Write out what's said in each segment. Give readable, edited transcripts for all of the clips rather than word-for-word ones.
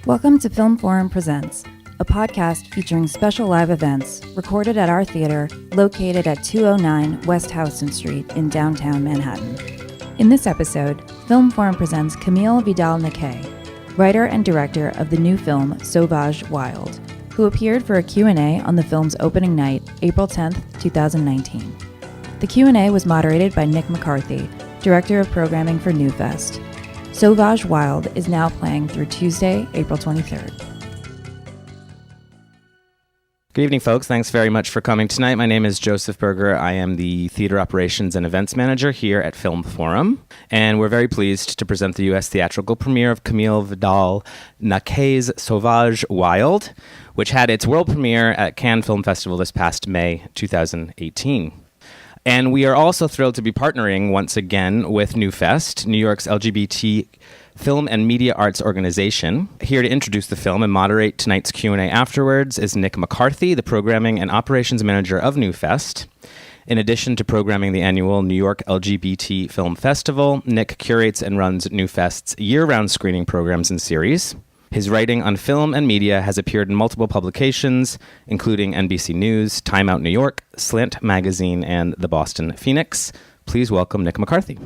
Welcome to Film Forum Presents, a podcast featuring special live events recorded at our theater located at 209 West Houston Street in downtown Manhattan. In this episode, Film Forum presents Camille Vidal-Naquet, writer and director of the new film SAUVAGE Wild, who appeared for a Q&A on the film's opening night, April 10th, 2019. The Q&A was moderated by Nick McCarthy, director of programming for NewFest. SAUVAGE Wild is now playing through Tuesday, April 23rd. Good evening, folks. Thanks very much for coming tonight. My name is Joseph Berger. I am the Theater Operations and Events Manager here at Film Forum, and we're very pleased to present the U.S. theatrical premiere of Camille Vidal-Naquet's SAUVAGE Wild, which had its world premiere at Cannes Film Festival this past May 2018. And we are also thrilled to be partnering once again with NewFest, New York's LGBT film and media arts organization. Here to introduce the film and moderate tonight's Q&A afterwards is Nick McCarthy, the programming and operations manager of NewFest. In addition to programming the annual New York LGBT Film Festival, Nick curates and runs NewFest's year-round screening programs and series. His writing on film and media has appeared in multiple publications, including NBC News, Time Out New York, Slant Magazine, and the Boston Phoenix. Please welcome Nick McCarthy.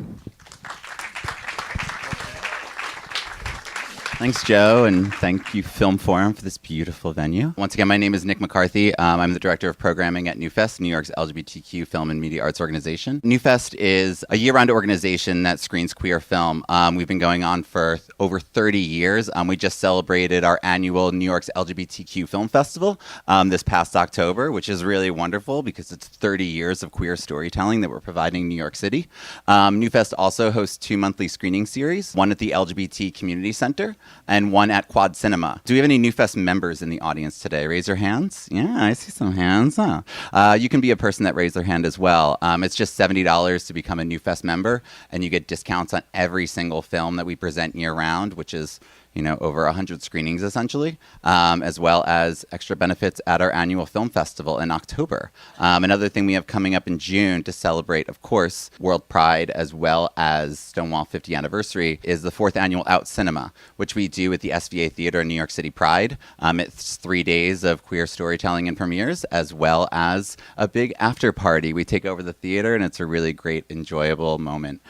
Thanks, Joe, and thank you, Film Forum, for this beautiful venue. Once again, my name is Nick McCarthy. I'm the Director of Programming at NewFest, New York's LGBTQ film and media arts organization. NewFest is a year-round organization that screens queer film. We've been going on for over 30 years. We just celebrated our annual New York's LGBTQ Film Festival this past October, which is really wonderful because it's 30 years of queer storytelling that we're providing in New York City. NewFest also hosts 2 monthly screening series, one at the LGBT Community Center and one at Quad Cinema. Do we have any NewFest members in the audience today? Raise your hands. Yeah, I see some hands. You can be a person that raised their hand as well. It's just $70 to become a NewFest member, and you get discounts on every single film that we present year-round, which is over 100 screenings essentially, as well as extra benefits at our annual film festival in October. Another thing we have coming up in June to celebrate, of course, World Pride as well as Stonewall 50th anniversary is the 4th annual Out Cinema, which we do at the SVA Theater in New York City Pride. It's 3 days of queer storytelling and premieres, as well as a big after party. We take over the theater, and it's a really great, enjoyable moment.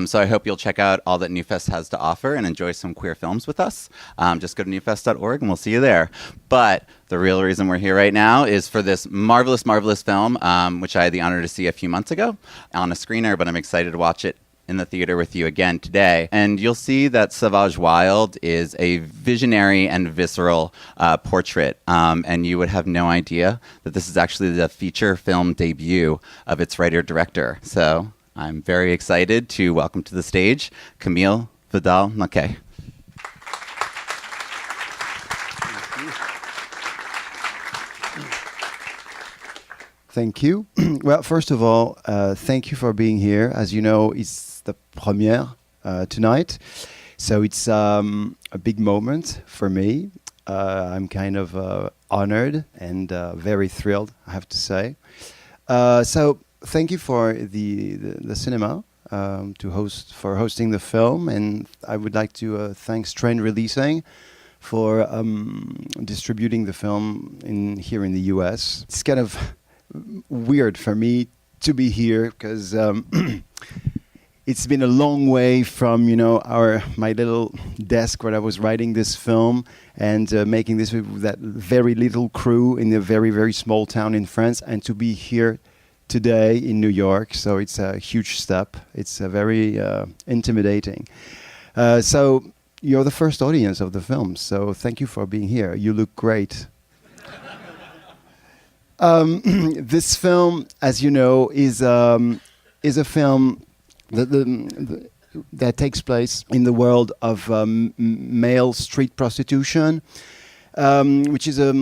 So I hope you'll check out all that NewFest has to offer and enjoy some queer films with us. Just go to newfest.org and we'll see you there. But the real reason we're here right now is for this marvelous, marvelous film, which I had the honor to see a few months ago on a screener, but I'm excited to watch it in the theater with you again today. And you'll see that SAUVAGE Wild is a visionary and visceral portrait. And you would have no idea that this is actually the feature film debut of its writer-director. So I'm very excited to welcome to the stage Camille Vidal-Naquet. Thank you. Well, first of all, thank you for being here. As you know, it's the premiere tonight, so it's a big moment for me. I'm kind of honored and very thrilled, I have to say. So thank you for the cinema for hosting the film, and I would like to thank Strand Releasing for distributing the film here in the U.S. It's kind of weird for me to be here because it's been a long way from my little desk where I was writing this film and making this with that very little crew in a very, very small town in France, and to be here today in New York. So it's a huge step. It's very intimidating. So you're the first audience of the film, so thank you for being here. You look great. This film, as you know, is a film that takes place in the world of male street prostitution, which is a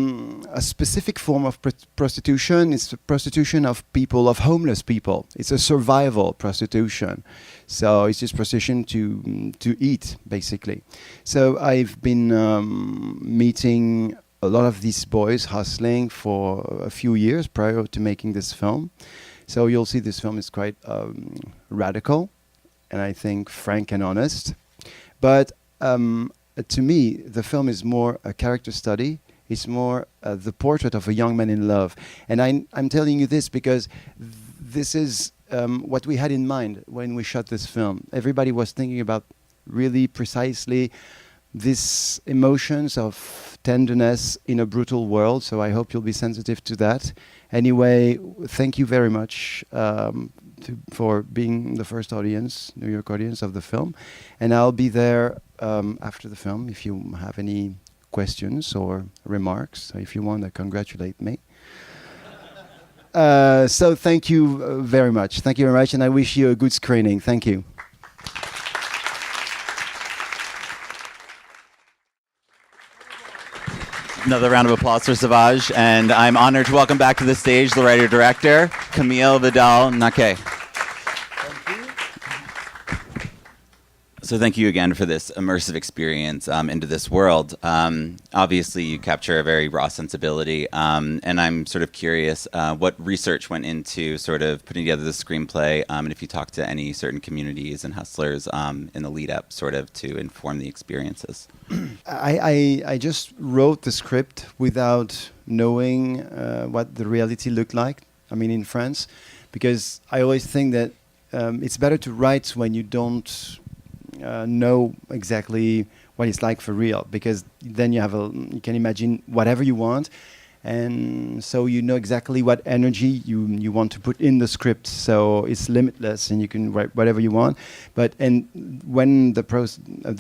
specific form of prostitution. It's the prostitution of homeless people. It's a survival prostitution. So it's just prostitution to eat, basically. So I've been meeting a lot of these boys hustling for a few years prior to making this film. So you'll see this film is quite radical and I think frank and honest. But to me, the film is more a character study. It's more the portrait of a young man in love. And I'm telling you this because this is what we had in mind when we shot this film. Everybody was thinking about really precisely these emotions of tenderness in a brutal world. So I hope you'll be sensitive to that. Anyway, thank you very much for being the first audience, New York audience of the film. And I'll be there after the film if you have any questions or remarks. If you want to congratulate me. So thank you very much. Thank you very much. And I wish you a good screening. Thank you. Another round of applause for Sauvage, and I'm honored to welcome back to the stage the writer-director, Camille Vidal-Naquet. So thank you again for this immersive experience into this world. Obviously, you capture a very raw sensibility, and I'm sort of curious what research went into sort of putting together the screenplay, and if you talked to any certain communities and hustlers in the lead-up sort of to inform the experiences. I just wrote the script without knowing what the reality looked like, I mean, in France, because I always think that it's better to write when you don't know exactly what it's like for real, because then you can imagine whatever you want, and so you know exactly what energy you want to put in the script. So it's limitless, and you can write whatever you want. But when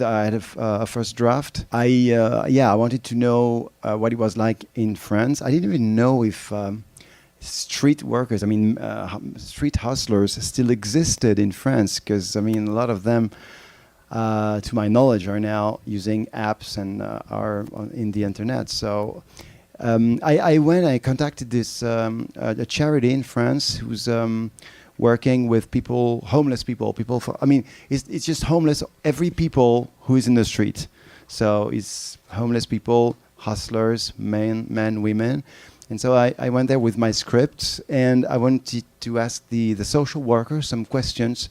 I had a first draft, I wanted to know what it was like in France. I didn't even know if street workers, street hustlers still existed in France, because a lot of them, to my knowledge, are now using apps and are in the internet. So I contacted this a charity in France who's working with homeless people. It's just homeless, every people who is in the street. So it's homeless people, hustlers, men, women. And so I went there with my script, and I wanted to ask the social worker some questions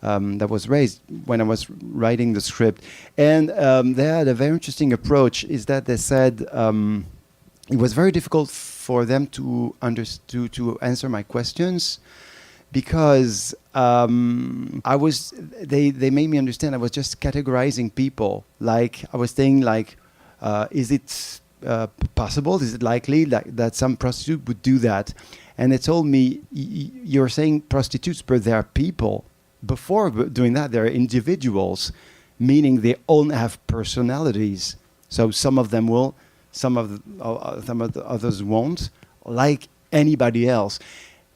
that was raised when I was writing the script. And they had a very interesting approach, is that they said it was very difficult for them to answer my questions, because they made me understand I was just categorizing people. Like I was saying, is it possible? Is it likely that some prostitute would do that? And they told me, you're saying prostitutes, but they are people. Before doing that, they're individuals, meaning they all have personalities. So some of them will, some of the others won't, like anybody else.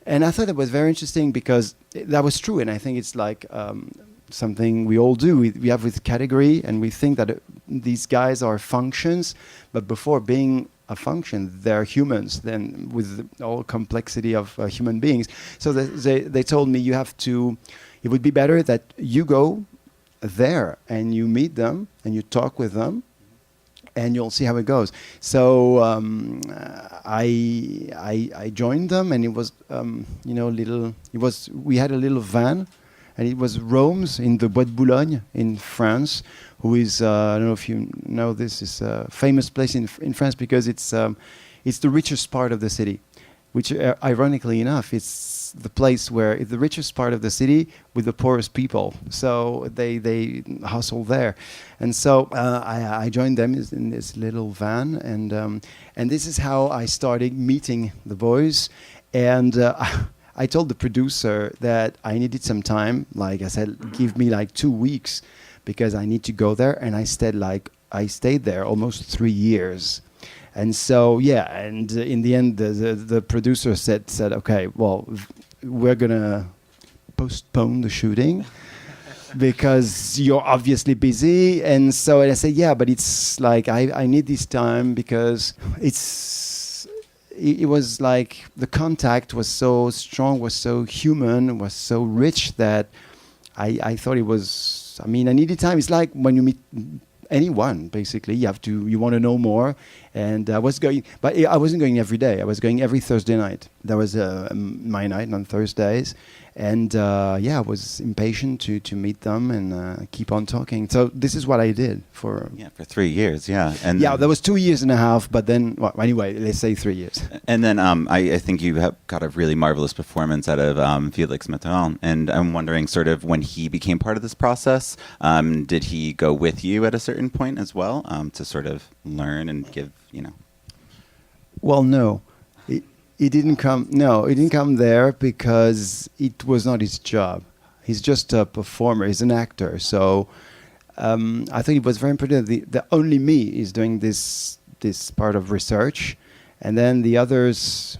And I thought it was very interesting, because that was true. And I think it's like something we all do. We have this category, and we think that these guys are functions, but before being a function, they're humans, then with the whole complexity of human beings. So they told me, it would be better that you go there and you meet them and you talk with them, and you'll see how it goes. So I joined them, and it was we had a little van, and it was Rome's in the Bois de Boulogne in France, who is I don't know if you know this, is a famous place in France, because it's the richest part of the city, which ironically enough, it's the place where it's the richest part of the city with the poorest people. So they hustle there. And so I joined them in this little van, and this is how I started meeting the boys. And I told the producer that I needed some time. Like I said, give me 2 weeks, because I need to go there. And I stayed there almost 3 years. And so, and in the end, the producer said, okay, well, we're going to postpone the shooting because you're obviously busy. And so I said, yeah, but it's like, I need this time, because it was like the contact was so strong, was so human, was so rich, that I thought it was, I needed time. It's like when you meet anyone, basically, you want to know more. And I was going, but I wasn't going every day. I was going every Thursday night. That was my night on Thursdays. And I was impatient to meet them and keep on talking. So this is what I did for 3 years, and that was 2 years and a half. But then, anyway, let's say 3 years. And then I think you have got a really marvelous performance out of Félix Mitterrand. And I'm wondering, sort of, when he became part of this process, did he go with you at a certain point as well to sort of learn and give, Well, no. He didn't come. No, he didn't come there because it was not his job. He's just a performer. He's an actor. So I think it was very important that only me is doing this part of research, and then the others.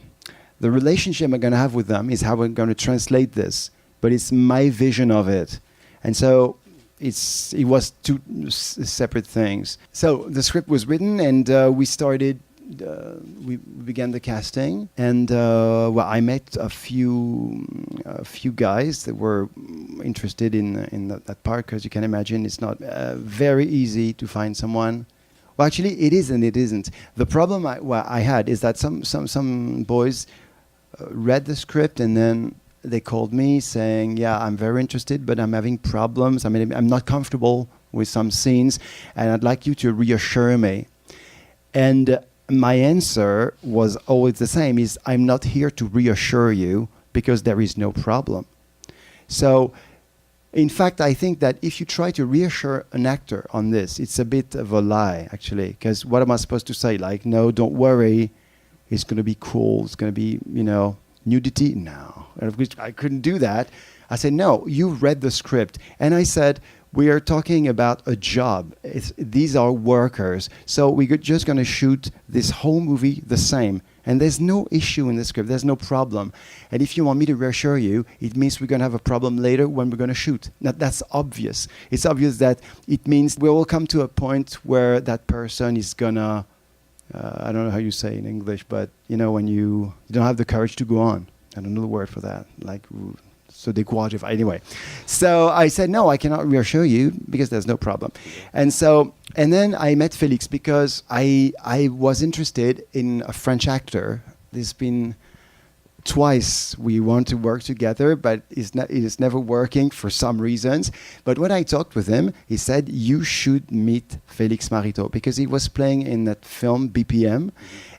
The relationship I'm going to have with them is how I'm going to translate this. But it's my vision of it, and so it was two separate things. So the script was written, and we started. We began the casting, and I met a few guys that were interested in that part, because you can imagine it's not very easy to find someone. Well, actually, it isn't. It isn't. The problem I had is that some boys read the script and then they called me saying, "Yeah, I'm very interested, but I'm having problems. I mean, I'm not comfortable with some scenes, and I'd like you to reassure me." And my answer was always the same, is I'm not here to reassure you because there is no problem. So, in fact, I think that if you try to reassure an actor on this, it's a bit of a lie, actually, because what am I supposed to say? Like, no, don't worry, it's going to be cool, it's going to be, nudity? No. And of course, I couldn't do that. I said, no, you read the script. And I said, we are talking about a job. These are workers. So we're just going to shoot this whole movie the same. And there's no issue in the script. There's no problem. And if you want me to reassure you, it means we're going to have a problem later when we're going to shoot. Now, that's obvious. It's obvious that it means we will come to a point where that person is going to, I don't know how you say in English, but, when you don't have the courage to go on. I don't know the word for that. So découragé. Anyway, so I said, no, I cannot reassure you because there's no problem. And then I met Félix because I was interested in a French actor. There's been twice we want to work together, but it is never working for some reasons. But when I talked with him, he said, you should meet Félix Marito, because he was playing in that film BPM.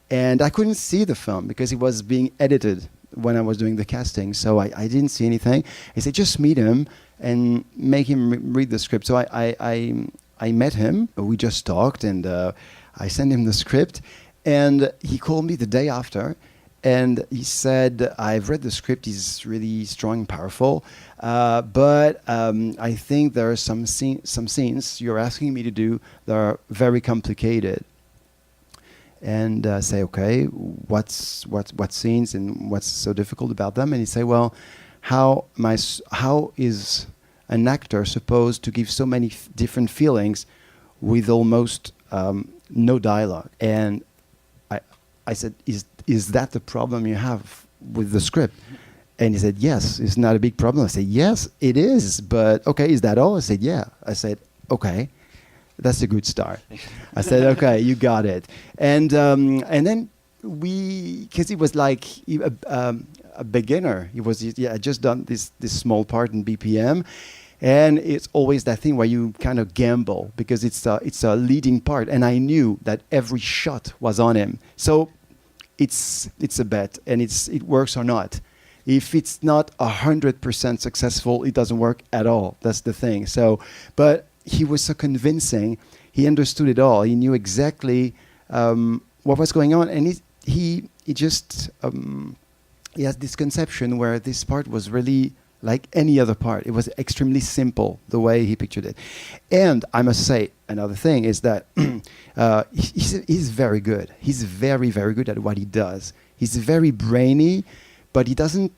And I couldn't see the film because it was being edited when I was doing the casting, so I didn't see anything. He said, just meet him and make him read the script. So I met him, we just talked, and I sent him the script, and he called me the day after, and he said, I've read the script, it's really strong and powerful, but I think there are some scenes you're asking me to do that are very complicated. And say, okay, what scenes and what's so difficult about them? And he say, well, how is an actor supposed to give so many different feelings with almost no dialogue? And I said, is that the problem you have with the script? And he said, yes, it's not a big problem. I said, yes, it is, but okay, is that all? I said, yeah. I said, okay. That's a good start. I said, okay, you got it. And then because he was like a beginner. He was just done this small part in BPM. And it's always that thing where you kind of gamble because it's a leading part. And I knew that every shot was on him. So it's a bet, and it works or not. If it's not 100% successful, it doesn't work at all. That's the thing. So, but he was so convincing. He understood it all. He knew exactly what was going on, and he has this conception where this part was really like any other part. It was extremely simple the way he pictured it. And I must say another thing is that he's very good. He's very, very good at what he does. He's very brainy, but he doesn't.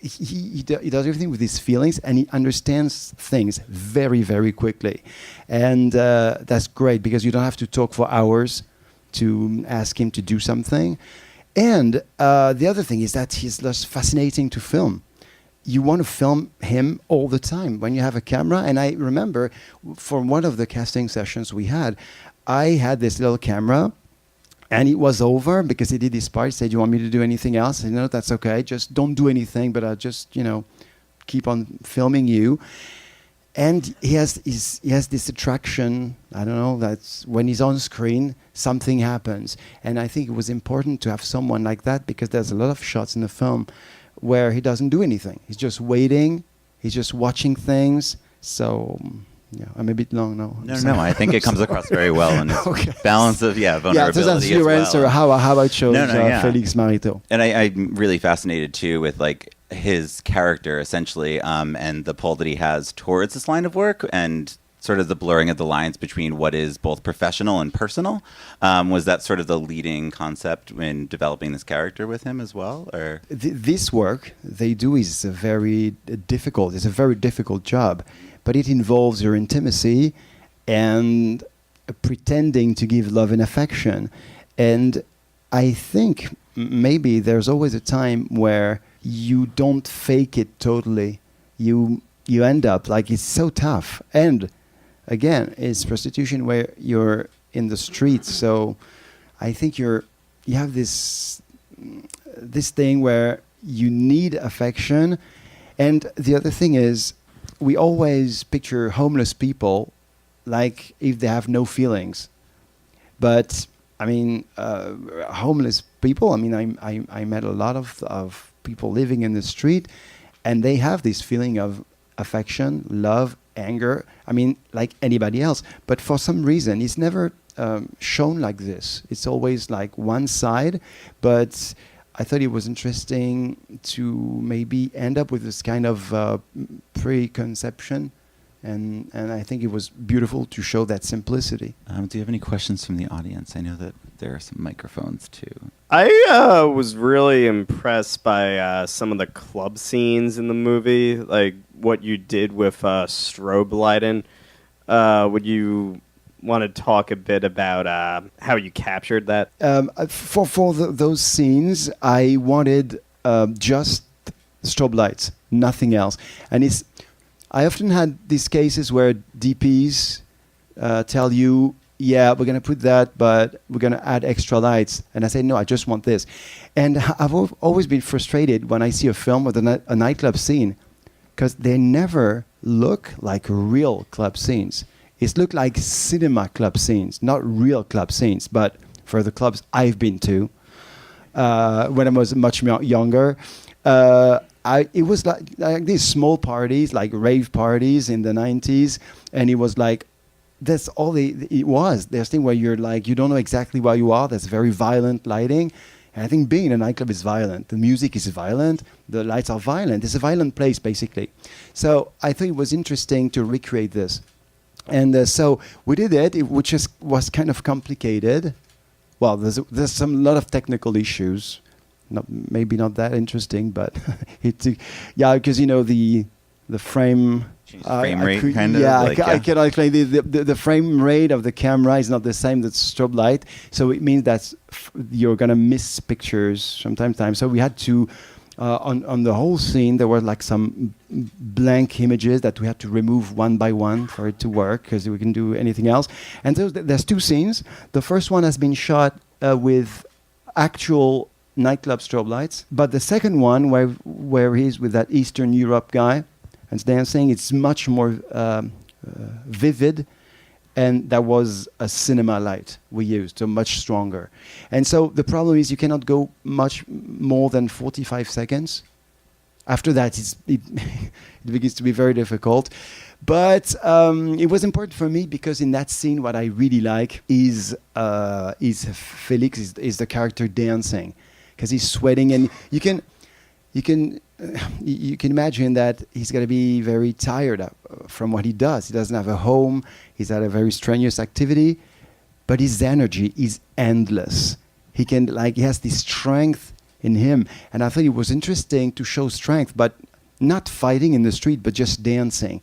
He does everything with his feelings, and he understands things very, very quickly. And that's great because you don't have to talk for hours to ask him to do something. And the other thing is that he's just fascinating to film. You want to film him all the time when you have a camera. And I remember for one of the casting sessions we had, I had this little camera. And it was over because he did his part. He said, "You want me to do anything else?" I said, "No, that's okay. Just don't do anything, but I'll just, keep on filming you. And he has this attraction. I don't know. That's when he's on screen, something happens. And I think it was important to have someone like that because there's a lot of shots in the film where he doesn't do anything. He's just waiting. He's just watching things. So, yeah, I'm a bit long now. No. I think it comes across very well in its balance of vulnerability. Yeah, so that's your answer. How I chose Félix Marito. And I'm really fascinated too with like his character essentially, and the pull that he has towards this line of work, and sort of the blurring of the lines between what is both professional and personal. Was that sort of the leading concept in developing this character with him as well? Or this work they do is very difficult. It's a very difficult job, but it involves your intimacy and pretending to give love and affection. And I think maybe there's always a time where you don't fake it totally. You end up like it's so tough. And again, it's prostitution where you're in the streets. So I think you have this thing where you need affection. And the other thing is, we always picture homeless people like if they have no feelings. But I mean, homeless people, I mean, I met a lot of people living in the street, and they have this feeling of affection, love, anger, I mean, like anybody else. But for some reason, it's never shown like this. It's always like one side. But I thought it was interesting to maybe end up with this kind of preconception. And I think it was beautiful to show that simplicity. Do you have any questions from the audience? I know that there are some microphones too. I was really impressed by some of the club scenes in the movie, like what you did with strobe lighting. Would you want to talk a bit about how you captured that? For those scenes, I wanted just strobe lights, nothing else. And I often had these cases where DPs tell you, yeah, we're going to put that, but we're going to add extra lights. And I say, no, I just want this. And I've always been frustrated when I see a film with a nightclub scene, because they never look like real club scenes. It look like cinema club scenes, not real club scenes. But for the clubs I've been to, when I was much younger, it was like these small parties, like rave parties in the 90s, and it was like, that's all it was. There's a thing where you're like, you don't know exactly where you are. There's very violent lighting. And I think being in a nightclub is violent. The music is violent. The lights are violent. It's a violent place, basically. So I thought it was interesting to recreate this. And so we did it, which was kind of complicated. Well, there's a lot of technical issues. Maybe not that interesting, but because the frame. Frame rate, kind of. Yeah, I cannot explain. The frame rate of the camera is not the same as strobe light, so it means that you're gonna miss pictures from time to time. So we had to, on the whole scene, there were like some blank images that we had to remove one by one for it to work, because we can do anything else. And so there's two scenes. The first one has been shot with actual nightclub strobe lights, but the second one, where he's with that Eastern Europe guy and dancing, it's much more vivid, and that was a cinema light we used, so much stronger. And so the problem is you cannot go much more than 45 seconds. After that, it begins to be very difficult. But it was important for me because in that scene, what I really like is Félix is the character dancing, because he's sweating, and you can imagine that he's going to be very tired from what he does. He doesn't have a home. He's had a very strenuous activity, but his energy is endless. He has this strength in him. And I thought it was interesting to show strength, but not fighting in the street, but just dancing,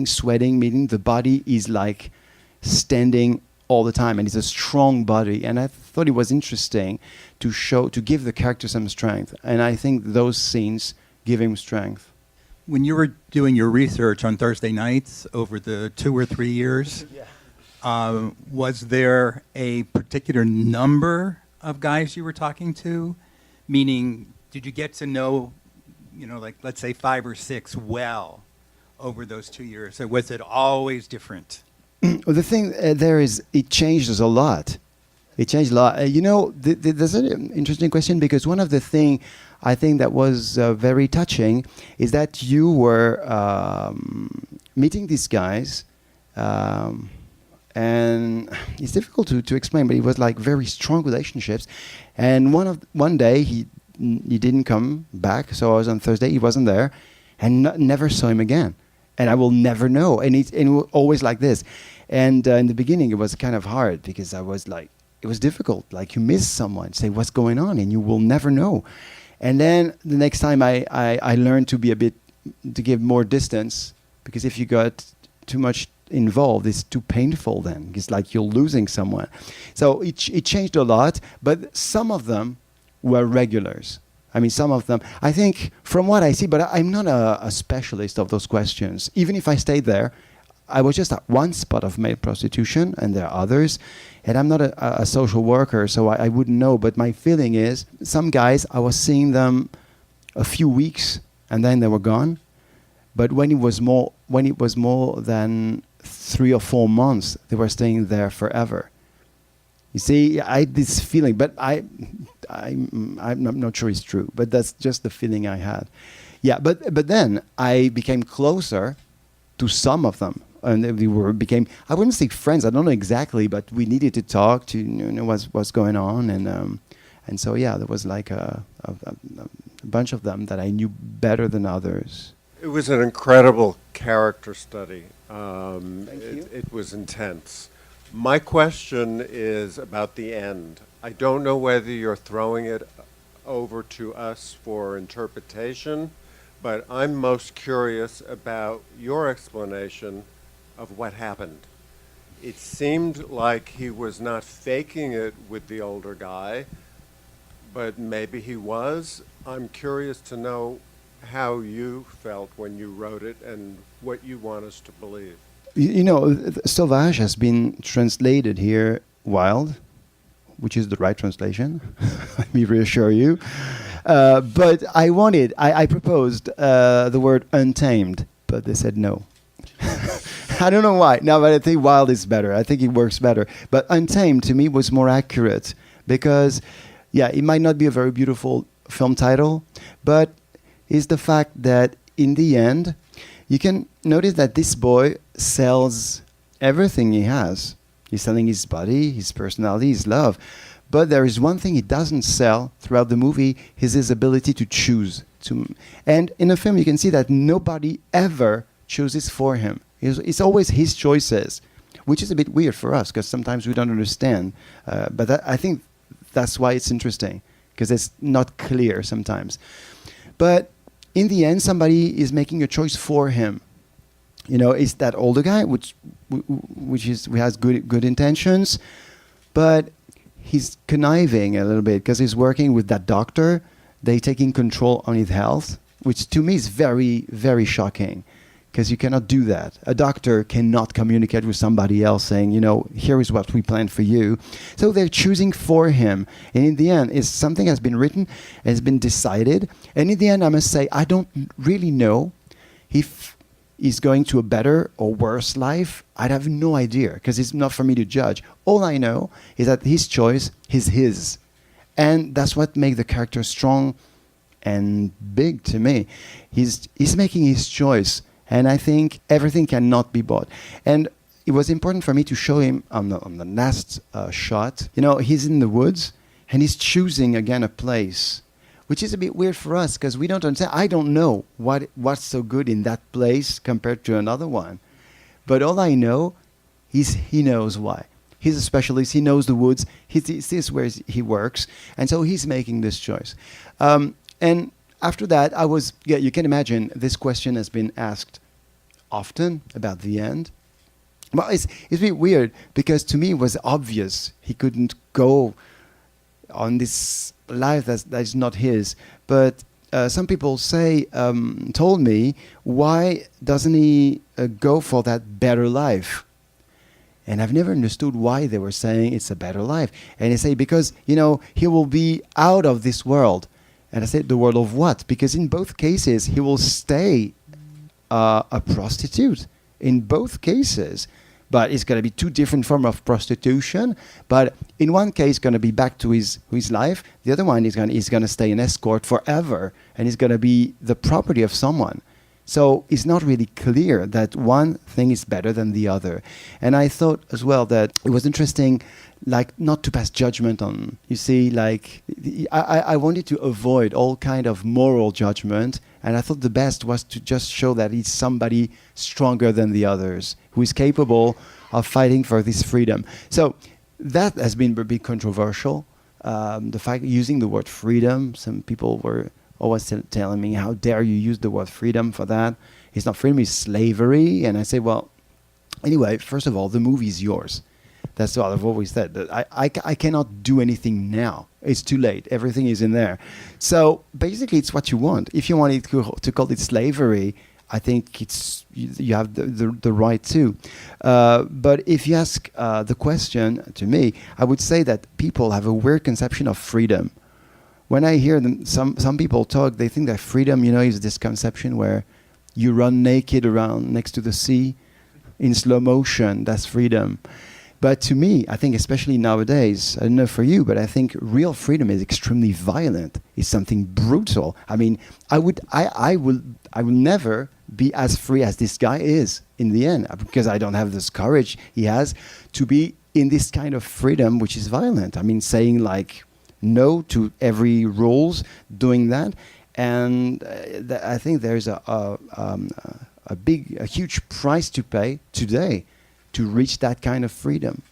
sweating, meaning the body is like standing all the time, and it's a strong body. And I thought it was interesting to give the character some strength. And I think those scenes give him strength. When you were doing your research on Thursday nights over the 2 or 3 years, was there a particular number of guys you were talking to? Meaning, did you get to know like let's say 5 or 6 well over those 2 years? Or was it always different? Well, the thing there is, it changes a lot. It changed a lot. There's an interesting question, because one of the things I think that was very touching is that you were meeting these guys, and it's difficult to explain, but it was like very strong relationships. And one day he didn't come back, so I was on Thursday, he wasn't there, and never saw him again. And I will never know. And it was always like this. And in the beginning, it was kind of hard, because I was like, it was difficult. Like, you miss someone, say what's going on, and you will never know. And then the next time I learned to give more distance, because if you got too much involved, it's too painful then. It's like you're losing someone. So it changed a lot, but some of them were regulars. I mean, some of them, I think, from what I see, but I'm not a specialist of those questions. Even if I stayed there, I was just at one spot of male prostitution, and there are others. And I'm not a social worker, so I wouldn't know. But my feeling is, some guys, I was seeing them a few weeks, and then they were gone. But when it was more than 3 or 4 months, they were staying there forever. You see, I had this feeling, but I'm not sure it's true, but that's just the feeling I had. Yeah, but then I became closer to some of them, and we became, I wouldn't say friends, I don't know exactly, but we needed to talk to know what's going on, and so yeah, there was like a bunch of them that I knew better than others. It was an incredible character study. Thank you. It was intense. My question is about the end. I don't know whether you're throwing it over to us for interpretation, but I'm most curious about your explanation of what happened. It seemed like he was not faking it with the older guy, but maybe he was. I'm curious to know how you felt when you wrote it and what you want us to believe. Sauvage has been translated here wild, which is the right translation. Let me reassure you. But I proposed the word untamed, but they said no. I don't know why. No, but I think wild is better. I think it works better. But untamed to me was more accurate, because, yeah, it might not be a very beautiful film title, but it's the fact that in the end, you can notice that this boy sells everything he has. He's selling his body, his personality, his love. But there is one thing he doesn't sell throughout the movie, is his ability to choose. And in the film, you can see that nobody ever chooses for him. It's always his choices, which is a bit weird for us, because sometimes we don't understand. But I think that's why it's interesting, because it's not clear sometimes. But in the end, somebody is making a choice for him. It's that older guy, which has good intentions, but he's conniving a little bit, because he's working with that doctor. They're taking control on his health, which to me is very, very shocking, because you cannot do that. A doctor cannot communicate with somebody else saying, here is what we planned for you. So they're choosing for him. And in the end, something has been written, has been decided. And in the end, I must say, I don't really know if he's going to a better or worse life. I have no idea, because it's not for me to judge. All I know is that his choice is his. And that's what makes the character strong and big to me. He's making his choice. And I think everything cannot be bought. And it was important for me to show him on the last shot. He's in the woods, and he's choosing again a place, which is a bit weird for us, because we don't understand. I don't know what's so good in that place compared to another one. But all I know is he knows why. He's a specialist. He knows the woods. This is where he works. And so he's making this choice. And after that, you can imagine this question has been asked often about the end. Well, it's a bit weird, because to me it was obvious he couldn't go on this life that is not his. But some people told me, why doesn't he go for that better life? And I've never understood why they were saying it's a better life. And they say, because, he will be out of this world. And I said, the world of what? Because in both cases, he will stay a prostitute. In both cases. But it's going to be two different forms of prostitution. But in one case, going to be back to his life. The other one is going to stay an escort forever, and is going to be the property of someone. So it's not really clear that one thing is better than the other. And I thought as well that it was interesting, like, not to pass judgment on. You see, like, I wanted to avoid all kind of moral judgment. And I thought the best was to just show that he's somebody stronger than the others, who is capable of fighting for this freedom. So that has been a bit controversial. The fact using the word freedom, some people were always telling me, how dare you use the word freedom for that? It's not freedom, it's slavery. And I say, well, anyway, first of all, the movie is yours. That's what I've always said. That I cannot do anything now. It's too late. Everything is in there. So basically, it's what you want. If you want it to call it slavery, I think you have the right to. But if you ask the question to me, I would say that people have a weird conception of freedom. When I hear them, some people talk, they think that freedom, is this conception where you run naked around next to the sea in slow motion. That's freedom. But to me, I think especially nowadays, I don't know for you, but I think real freedom is extremely violent. It's something brutal. I mean, I will never be as free as this guy is in the end, because I don't have this courage he has to be in this kind of freedom, which is violent. I mean, saying like no to every rules, doing that, and I think there's a huge price to pay today to reach that kind of freedom.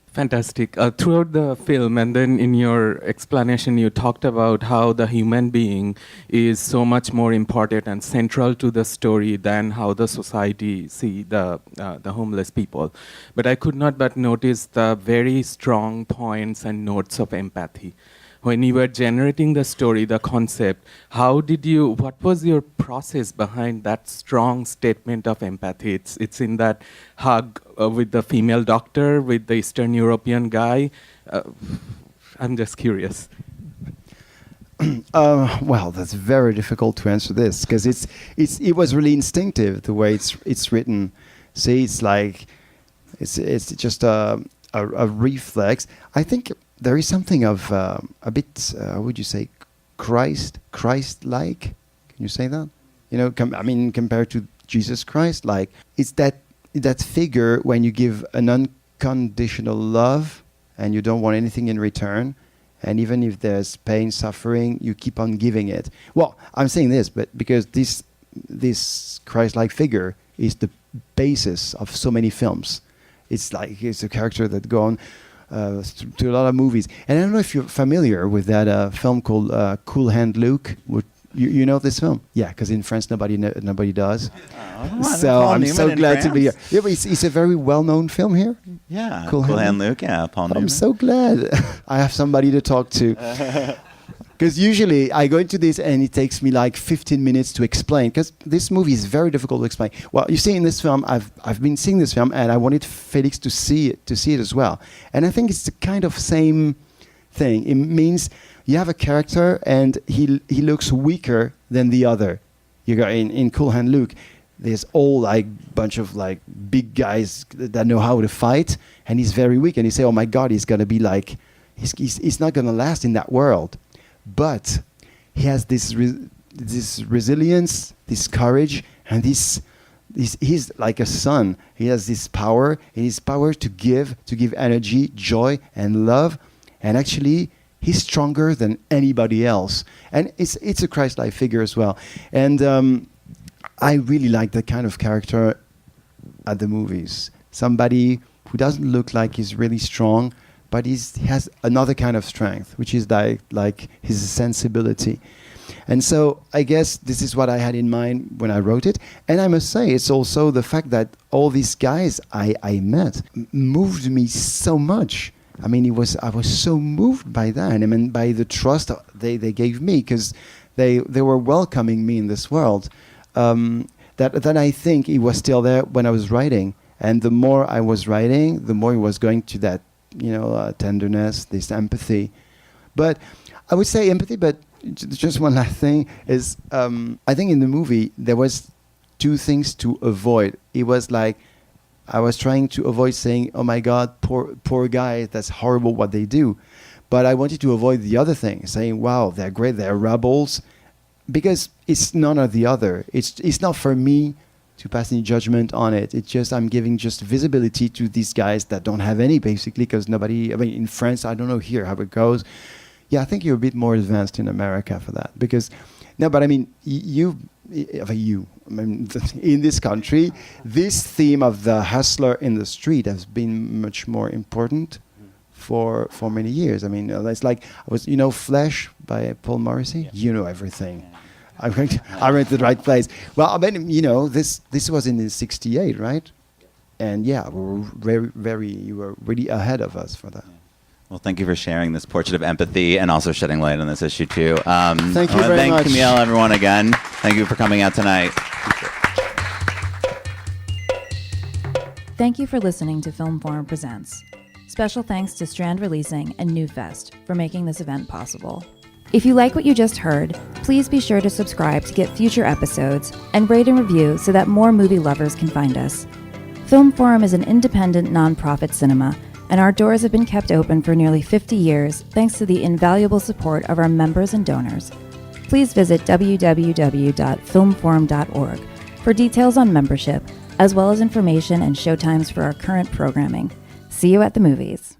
Fantastic. Throughout the film, and then in your explanation, you talked about how the human being is so much more important and central to the story than how the society see the homeless people. But I could not but notice the very strong points and notes of empathy. When you were generating the story, the concept, what was your process behind that strong statement of empathy? It's in that hug with the female doctor, with the Eastern European guy. I'm just curious. Well, that's very difficult to answer this, because it was really instinctive the way it's written. See, it's like it's just a reflex. I think there is something of a bit, would you say, Christ-like? Can you say that? Compared to Jesus Christ, like it's that figure when you give an unconditional love and you don't want anything in return, and even if there's pain, suffering, you keep on giving it. Well, I'm saying this, but because this Christ-like figure is the basis of so many films. It's a character that go on to a lot of movies. And I don't know if you're familiar with that film called Cool Hand Luke. You know this film? Yeah, because in France nobody does. So I'm so glad to be here. Yeah, but it's a very well-known film here. Yeah, Cool Hand Luke. Yeah, Paul Newman. I'm so glad I have somebody to talk to. Because usually I go into this and it takes me like 15 minutes to explain, because this movie is very difficult to explain. Well, you see in this film, I've been seeing this film and I wanted Felix to see it as well. And I think it's the kind of same thing. It means you have a character and he looks weaker than the other. You got in Cool Hand Luke, there's all like bunch of like big guys that know how to fight, and he's very weak. And you say, oh my God, he's gonna be like, he's not gonna last in that world. But he has this resilience, this courage, and he's like a sun. He has this power, and his power to give energy, joy, and love. And actually, he's stronger than anybody else. And it's a Christ-like figure as well. And I really like that kind of character at the movies. Somebody who doesn't look like he's really strong, but he has another kind of strength, which is like his sensibility. And so I guess this is what I had in mind when I wrote it. And I must say, it's also the fact that all these guys I met moved me so much. I mean, I was so moved by that. I mean, by the trust they gave me, because they were welcoming me in this world. That I think it was still there when I was writing. And the more I was writing, the more it was going to that, tenderness, this empathy. But I would say empathy, but just one last thing is, I think in the movie there was two things to avoid. It was like I was trying to avoid saying, "Oh my God, poor guy, that's horrible what they do," but I wanted to avoid the other thing, saying, "Wow, they're great, they're rebels," because it's none or the other. It's not for me to pass any judgment on it. It's just I'm giving just visibility to these guys that don't have any, basically, because nobody. I mean, in France, I don't know here how it goes. Yeah, I think you're a bit more advanced in America for that, because no, but I mean, you, I mean, in this country, this theme of the hustler in the street has been much more important for many years. I mean, it's like Flesh by Paul Morrissey. You know everything. I went to the right place. Well, I mean, this was in '68, right? And yeah, we were you were really ahead of us for that. Well, thank you for sharing this portrait of empathy and also shedding light on this issue too. Thank you very much. Thank Camille, everyone, again. Thank you for coming out tonight. Thank you for listening to Film Forum Presents. Special thanks to Strand Releasing and NewFest for making this event possible. If you like what you just heard, please be sure to subscribe to get future episodes and rate and review so that more movie lovers can find us. Film Forum is an independent nonprofit cinema, and our doors have been kept open for nearly 50 years thanks to the invaluable support of our members and donors. Please visit www.filmforum.org for details on membership, as well as information and showtimes for our current programming. See you at the movies.